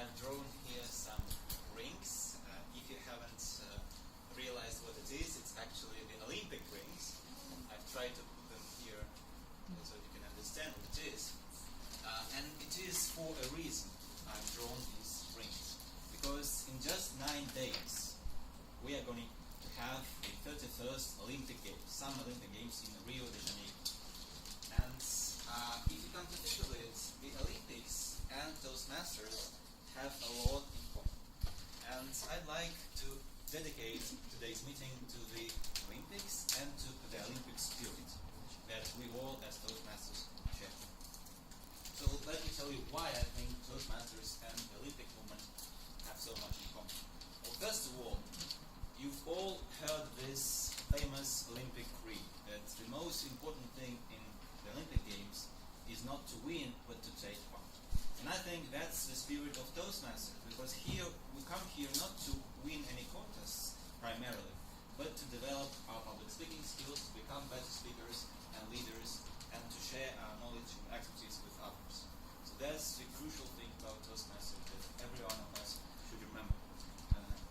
I've drawn here some rings. If you haven't realized what it is, it's actually the Olympic rings. I've tried to put them here so you can understand what it is. And it is for a reason I've drawn these rings. Because in just 9 days, we are going to have the 31st Olympic Games, Summer Olympic Games in Rio de Janeiro. And if you come to think of it, the Olympics and Toastmasters have a lot in common. And I'd like to dedicate today's meeting to the Olympics and to the Olympic spirit that we all as Toastmasters share. So let me tell you why I think Toastmasters and the Olympic movement have so much in common. Well, first of all, you've all heard this famous Olympic creed, that the most important thing in the Olympic Games is not to win, but to take part. And I think that's the spirit of Toastmasters, because here we come here not to win any contests primarily, but to develop our public speaking skills, to become better speakers and leaders, and to share our knowledge and expertise with others. So that's the crucial thing about Toastmasters that every one of us should remember,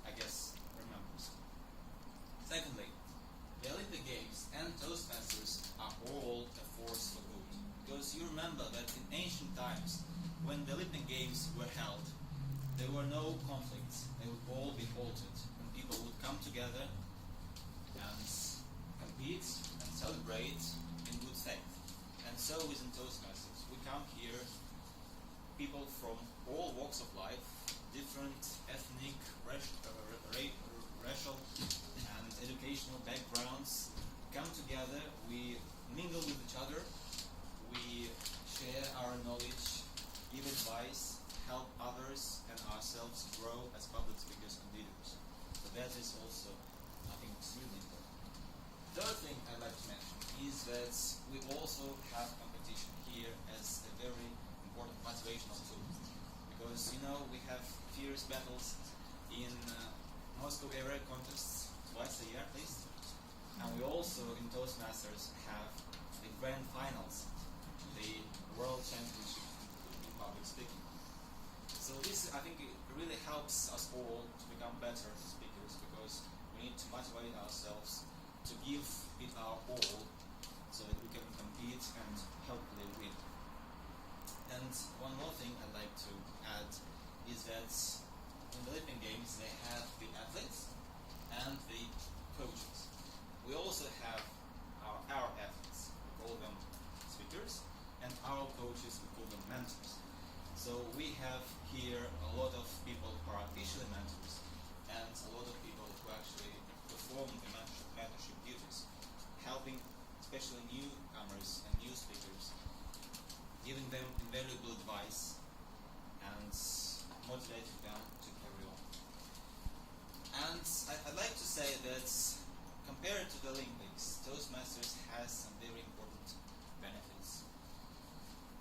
remembers. Secondly, the Olympic Games and Toastmasters are all a force for good. Because you remember that in ancient times, when the Olympic Games were held, there were no conflicts. They would all be halted, and people would come together and compete and celebrate in good faith. And so is in Toastmasters. We come here, people from all walks of life, different ethnic, racial, and educational backgrounds, come together, we mingle with each other, we share our knowledge, give advice, help others and ourselves grow as public speakers and leaders. So that is also, I think, extremely important. Third thing I'd like to mention is that we also have competition here as a very important motivational tool. Because, we have fierce battles in Moscow area contests twice a year at least. And we also, in Toastmasters, have the grand finals, the World Championship in public speaking. So this, I think, it really helps us all to become better speakers, because we need to motivate ourselves to give it our all so that we can compete and hopefully win. And one more thing I'd like to add is that in the Olympic Games they have the athletes and the coaches. We also have our athletes, we call them speakers, and our coaches, we call them mentors. So we have here a lot of people who are officially mentors, and a lot of people who actually perform the mentorship duties, helping especially newcomers and new speakers, giving them invaluable advice and motivating them to carry on. And I'd like to say that compared to the Olympics, Toastmasters has some very important benefits.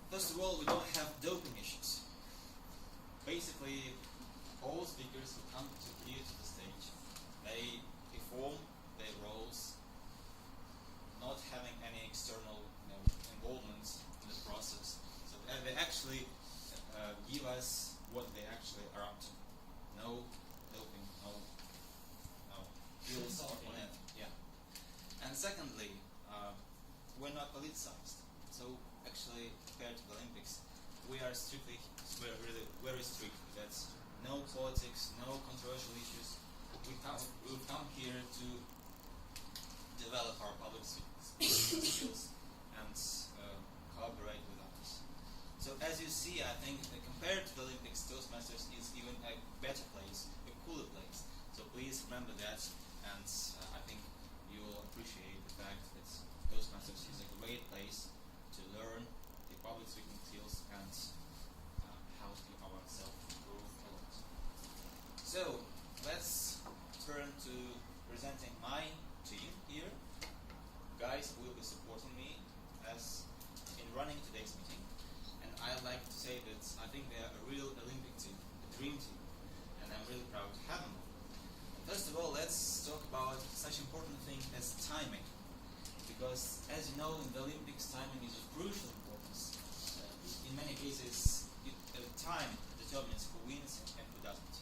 First of all, we don't have doping issues. Basically, all speakers who come here to the stage, they perform their roles, not having any external involvement in the process. So they actually give us what they actually are up to. No doping, no pills on it. Yeah. And secondly, we're not politicized. So actually, compared to the Olympics, we are really very strict. That's no politics, no controversial issues. We've come here to develop our public skills and collaborate with others. So as you see, I think that compared to the Olympics, Toastmasters is even a better place, a cooler place. So please remember that, and I think you'll appreciate the fact that Toastmasters is a great place to learn the public speaking skills and help ourselves improve a lot. So let's turn to presenting my team here. Guys will be supporting me as in running today's meeting. And I'd like to say that I think they are a real Olympic team, a dream team, and I'm really proud to have them. First of all, let's talk about such an important thing as timing. Because as you know, in the Olympics, timing is of crucial importance. In many cases, time determines who wins and who doesn't.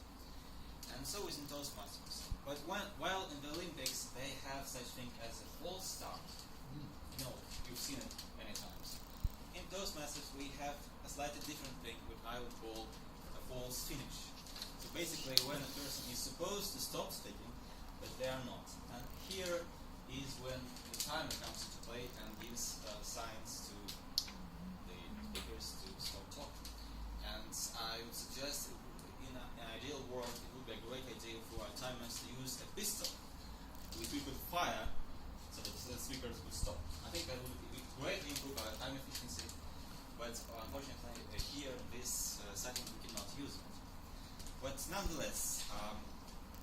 And so is in Toastmasters. But while in the Olympics they have such thing as a false start. You know, you've seen it many times. In Toastmasters we have a slightly different thing, what I would call a false finish. So basically when a person is supposed to stop speaking, but they are not. And here is when the timer comes into play and gives signs to the speakers to stop talking. And I would suggest in an ideal world it would be a great idea for our timers to use a pistol which we could fire so that the speakers would stop. I think that would greatly improve our time efficiency, but unfortunately here in this setting we cannot use it. But nonetheless,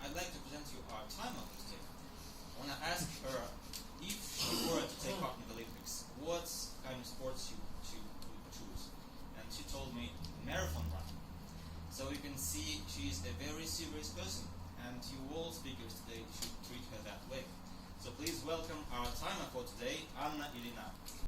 I'd like to present you our timer for today. I want to ask her if she were to take part in the Olympics, what kind of sports she would choose. And she told me marathon running. So you can see she is a very serious person, and you all speakers today should treat her that way. So please welcome our timer for today, Anna Ilina.